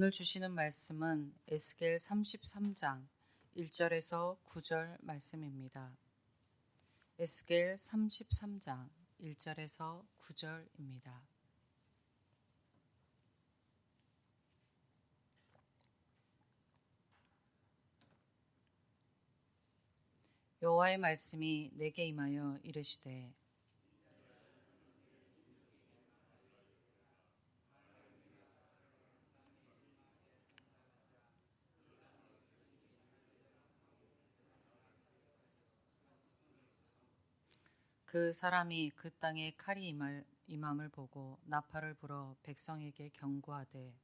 오늘 주시는 말씀은 에스겔 33장 1절에서 9절 말씀입니다. 에스겔 33장 1절에서 9절입니다. 여호와의 말씀이 내게 임하여 이르시되 그 사람이 그 땅에 칼이 임함을 보고 나팔을 불어 백성에게 경고하되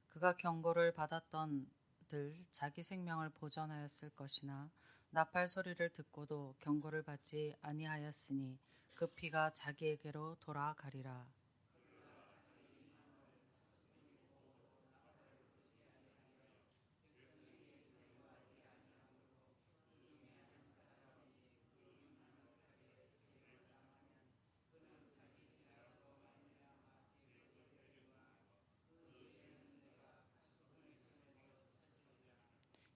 그가 경고를 받았던들 자기 생명을 보전하였을 것이나 나팔 소리를 듣고도 경고를 받지 아니하였으니 그 피가 자기에게로 돌아가리라.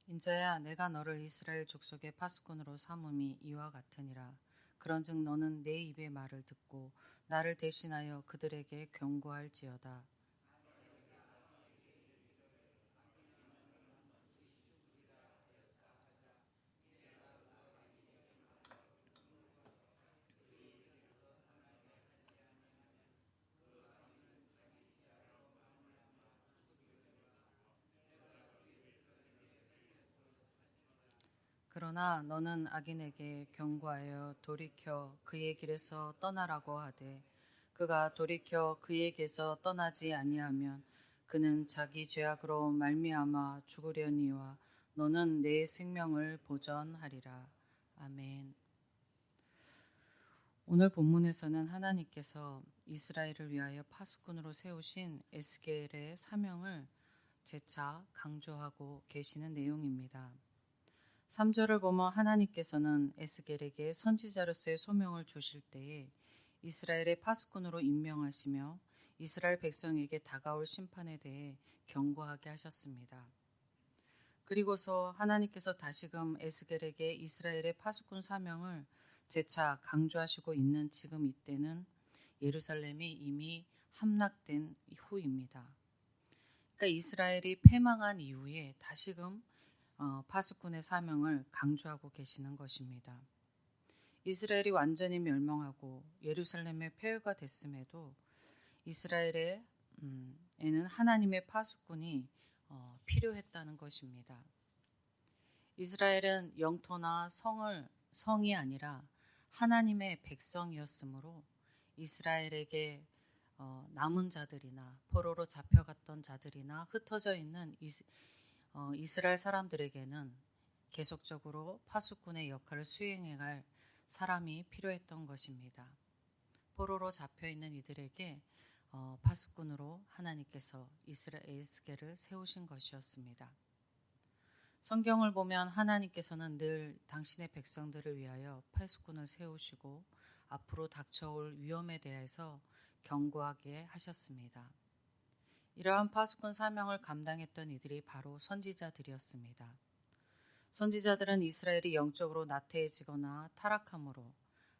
인자야, 내가 너를 이스라엘 족속의 파수꾼으로 삼음이 이와 같으니라. 그런즉 너는 내 입의 말을 듣고 나를 대신하여 그들에게 경고할지어다. 그러나 너는 악인에게 경고하여 돌이켜 그의 길에서 떠나라고 하되 그가 돌이켜 그에게서 떠나지 아니하면 그는 자기 죄악으로 말미암아 죽으려니와 너는 내 생명을 보전하리라. 아멘. 오늘 본문에서는 하나님께서 이스라엘을 위하여 파수꾼으로 세우신 에스겔의 사명을 재차 강조하고 계시는 내용입니다. 3절을 보면 하나님께서는 에스겔에게 선지자로서의 소명을 주실 때에 이스라엘의 파수꾼으로 임명하시며 이스라엘 백성에게 다가올 심판에 대해 경고하게 하셨습니다. 그리고서 하나님께서 다시금 에스겔에게 이스라엘의 파수꾼 사명을 재차 강조하시고 있는 지금 이때는 예루살렘이 이미 함락된 후입니다. 그러니까 이스라엘이 패망한 이후에 다시금 파수꾼의 사명을 강조하고 계시는 것입니다. 이스라엘이 완전히 멸망하고 예루살렘의 폐허가 됐음에도 이스라엘에는 하나님의 파수꾼이 필요했다는 것입니다. 이스라엘은 영토나 성이 아니라 하나님의 백성이었으므로 이스라엘에게 남은 자들이나 포로로 잡혀갔던 자들이나 흩어져 있는 이스라엘 사람들에게는 계속적으로 파수꾼의 역할을 수행해갈 사람이 필요했던 것입니다. 포로로 잡혀있는 이들에게 파수꾼으로 하나님께서 에스겔을 세우신 것이었습니다. 성경을 보면 하나님께서는 늘 당신의 백성들을 위하여 파수꾼을 세우시고 앞으로 닥쳐올 위험에 대해서 경고하게 하셨습니다. 이러한 파수꾼 사명을 감당했던 이들이 바로 선지자들이었습니다. 선지자들은 이스라엘이 영적으로 나태해지거나 타락함으로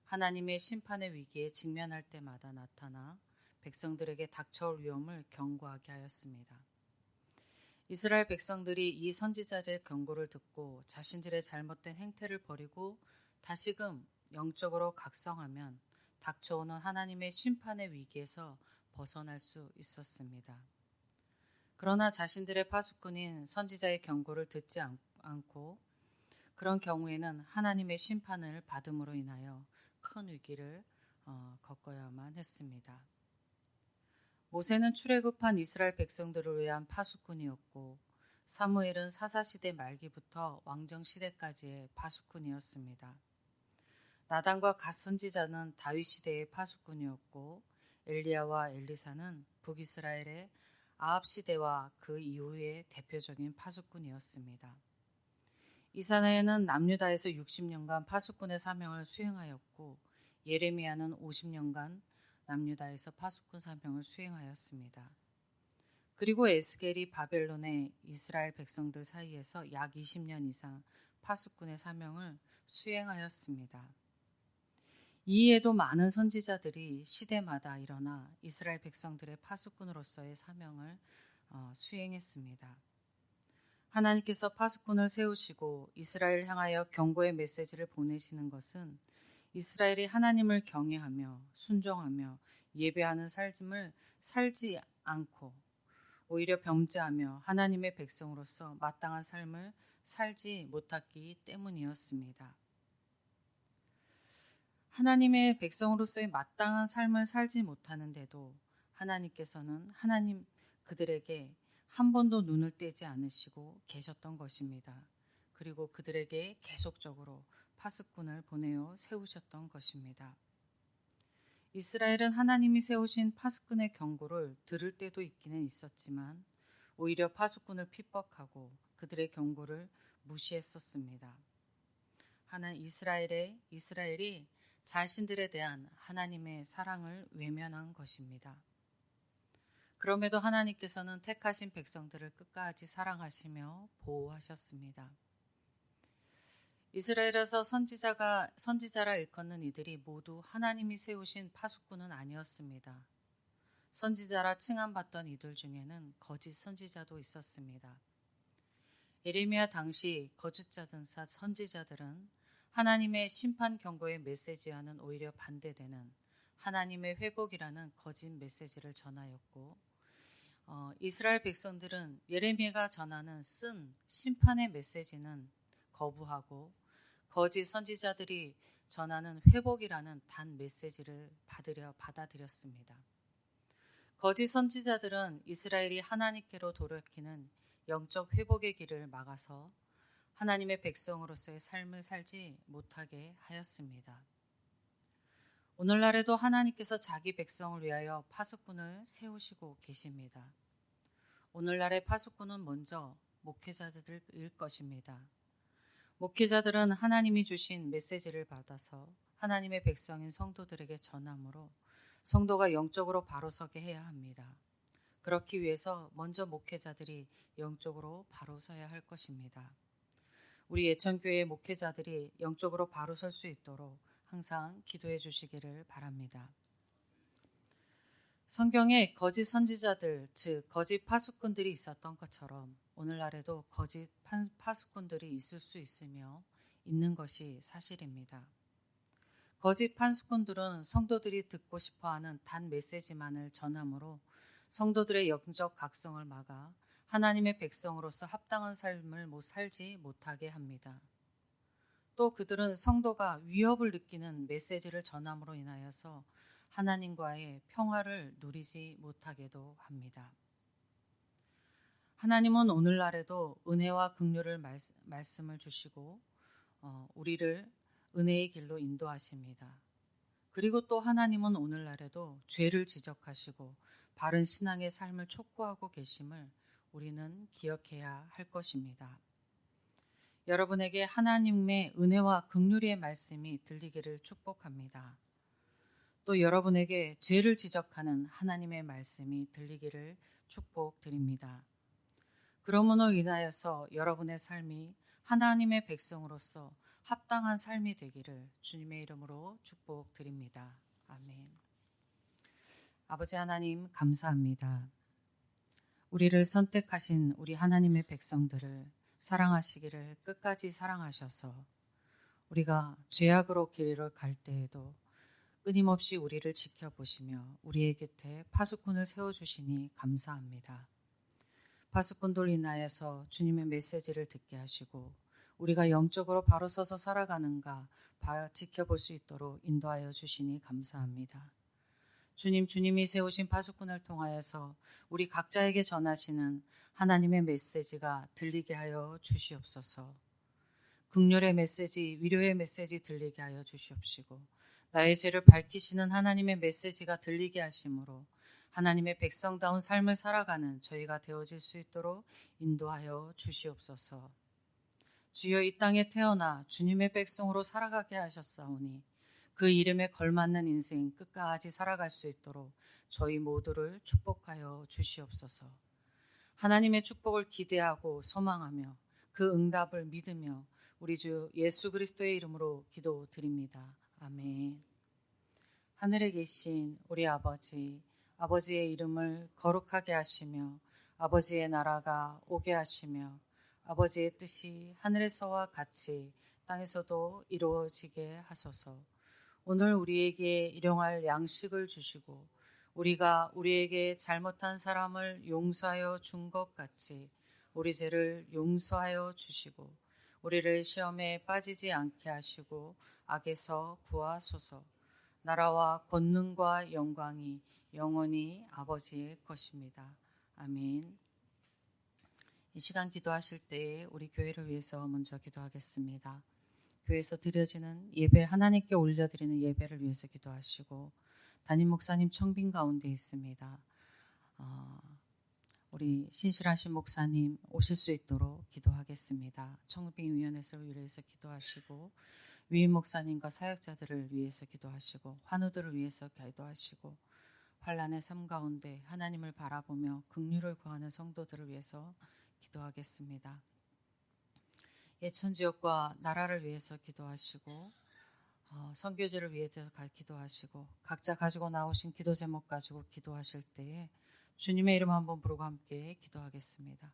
하나님의 심판의 위기에 직면할 때마다 나타나 백성들에게 닥쳐올 위험을 경고하게 하였습니다. 이스라엘 백성들이 이 선지자들의 경고를 듣고 자신들의 잘못된 행태를 버리고 다시금 영적으로 각성하면 닥쳐오는 하나님의 심판의 위기에서 벗어날 수 있었습니다. 그러나 자신들의 파수꾼인 선지자의 경고를 듣지 않고 그런 경우에는 하나님의 심판을 받음으로 인하여 큰 위기를 겪어야만 했습니다. 모세는 출애굽한 이스라엘 백성들을 위한 파수꾼이었고 사무엘은 사사시대 말기부터 왕정시대까지의 파수꾼이었습니다. 나단과 갓 선지자는 다윗 시대의 파수꾼이었고 엘리야와 엘리사는 북이스라엘의 아합 시대와 그 이후의 대표적인 파수꾼이었습니다. 이사야는 남유다에서 60년간 파수꾼의 사명을 수행하였고 예레미야는 50년간 남유다에서 파수꾼 사명을 수행하였습니다. 그리고 에스겔이 바벨론의 이스라엘 백성들 사이에서 약 20년 이상 파수꾼의 사명을 수행하였습니다. 이에도 많은 선지자들이 시대마다 일어나 이스라엘 백성들의 파수꾼으로서의 사명을 수행했습니다. 하나님께서 파수꾼을 세우시고 이스라엘을 향하여 경고의 메시지를 보내시는 것은 이스라엘이 하나님을 경외하며 순종하며 예배하는 삶을 살지 않고 오히려 범죄하며 하나님의 백성으로서 마땅한 삶을 살지 못했기 때문이었습니다. 하나님의 백성으로서의 마땅한 삶을 살지 못하는데도 하나님께서는 그들에게 한 번도 눈을 떼지 않으시고 계셨던 것입니다. 그리고 그들에게 계속적으로 파수꾼을 보내어 세우셨던 것입니다. 이스라엘은 하나님이 세우신 파수꾼의 경고를 들을 때도 있기는 있었지만 오히려 파수꾼을 핍박하고 그들의 경고를 무시했었습니다. 이스라엘이 자신들에 대한 하나님의 사랑을 외면한 것입니다. 그럼에도 하나님께서는 택하신 백성들을 끝까지 사랑하시며 보호하셨습니다. 이스라엘에서 선지자라 일컫는 이들이 모두 하나님이 세우신 파수꾼은 아니었습니다. 선지자라 칭함받던 이들 중에는 거짓 선지자도 있었습니다. 예레미야 당시 거짓 선지자들은 하나님의 심판 경고의 메시지와는 오히려 반대되는 하나님의 회복이라는 거짓 메시지를 전하였고 이스라엘 백성들은 예레미야가 전하는 쓴 심판의 메시지는 거부하고 거짓 선지자들이 전하는 회복이라는 단 메시지를 받아들였습니다. 거짓 선지자들은 이스라엘이 하나님께로 돌이키는 영적 회복의 길을 막아서 하나님의 백성으로서의 삶을 살지 못하게 하였습니다. 오늘날에도 하나님께서 자기 백성을 위하여 파수꾼을 세우시고 계십니다. 오늘날의 파수꾼은 먼저 목회자들일 것입니다. 목회자들은 하나님이 주신 메시지를 받아서 하나님의 백성인 성도들에게 전함으로 성도가 영적으로 바로 서게 해야 합니다. 그렇기 위해서 먼저 목회자들이 영적으로 바로 서야 할 것입니다. 우리 예천교회 목회자들이 영적으로 바로 설 수 있도록 항상 기도해 주시기를 바랍니다. 성경에 거짓 선지자들, 즉 거짓 파수꾼들이 있었던 것처럼 오늘날에도 거짓 파수꾼들이 있을 수 있으며 있는 것이 사실입니다. 거짓 파수꾼들은 성도들이 듣고 싶어하는 단 메시지만을 전함으로 성도들의 영적 각성을 막아 하나님의 백성으로서 합당한 삶을 살지 못하게 합니다. 또 그들은 성도가 위협을 느끼는 메시지를 전함으로 인하여서 하나님과의 평화를 누리지 못하게도 합니다. 하나님은 오늘날에도 은혜와 긍휼을 말씀을 주시고 우리를 은혜의 길로 인도하십니다. 그리고 또 하나님은 오늘날에도 죄를 지적하시고 바른 신앙의 삶을 촉구하고 계심을 우리는 기억해야 할 것입니다. 여러분에게 하나님의 은혜와 긍휼의 말씀이 들리기를 축복합니다. 또 여러분에게 죄를 지적하는 하나님의 말씀이 들리기를 축복드립니다. 그러므로 인하여서 여러분의 삶이 하나님의 백성으로서 합당한 삶이 되기를 주님의 이름으로 축복드립니다. 아멘. 아버지 하나님 감사합니다. 우리를 선택하신 우리 하나님의 백성들을 사랑하시기를 끝까지 사랑하셔서 우리가 죄악으로 길을 갈 때에도 끊임없이 우리를 지켜보시며 우리의 곁에 파수꾼을 세워주시니 감사합니다. 파수꾼들 인하여서 주님의 메시지를 듣게 하시고 우리가 영적으로 바로 서서 살아가는가 지켜볼 수 있도록 인도하여 주시니 감사합니다. 주님이 세우신 파수꾼을 통하여서 우리 각자에게 전하시는 하나님의 메시지가 들리게 하여 주시옵소서. 긍휼의 메시지, 위로의 메시지 들리게 하여 주시옵시고 나의 죄를 밝히시는 하나님의 메시지가 들리게 하심으로 하나님의 백성다운 삶을 살아가는 저희가 되어질 수 있도록 인도하여 주시옵소서. 주여 이 땅에 태어나 주님의 백성으로 살아가게 하셨사오니 그 이름에 걸맞는 인생 끝까지 살아갈 수 있도록 저희 모두를 축복하여 주시옵소서. 하나님의 축복을 기대하고 소망하며 그 응답을 믿으며 우리 주 예수 그리스도의 이름으로 기도드립니다. 아멘. 하늘에 계신 우리 아버지, 아버지의 이름을 거룩하게 하시며 아버지의 나라가 오게 하시며 아버지의 뜻이 하늘에서와 같이 땅에서도 이루어지게 하소서. 오늘 우리에게 일용할 양식을 주시고 우리가 우리에게 잘못한 사람을 용서하여 준 것 같이 우리 죄를 용서하여 주시고 우리를 시험에 빠지지 않게 하시고 악에서 구하소서. 나라와 권능과 영광이 영원히 아버지의 것입니다. 아멘. 이 시간 기도하실 때에 우리 교회를 위해서 먼저 기도하겠습니다. 교회에서 드려지는 예배, 하나님께 올려드리는 예배를 위해서 기도하시고 담임 목사님 청빙 가운데 있습니다. 우리 신실하신 목사님 오실 수 있도록 기도하겠습니다. 청빙위원회를 위해서 기도하시고 위임 목사님과 사역자들을 위해서 기도하시고 환우들을 위해서 기도하시고 환난의 삶 가운데 하나님을 바라보며 긍휼을 구하는 성도들을 위해서 기도하겠습니다. 예천지역과 나라를 위해서 기도하시고 선교지를 위해서 기도하시고 각자 가지고 나오신 기도 제목 가지고 기도하실 때에 주님의 이름 한번 부르고 함께 기도하겠습니다.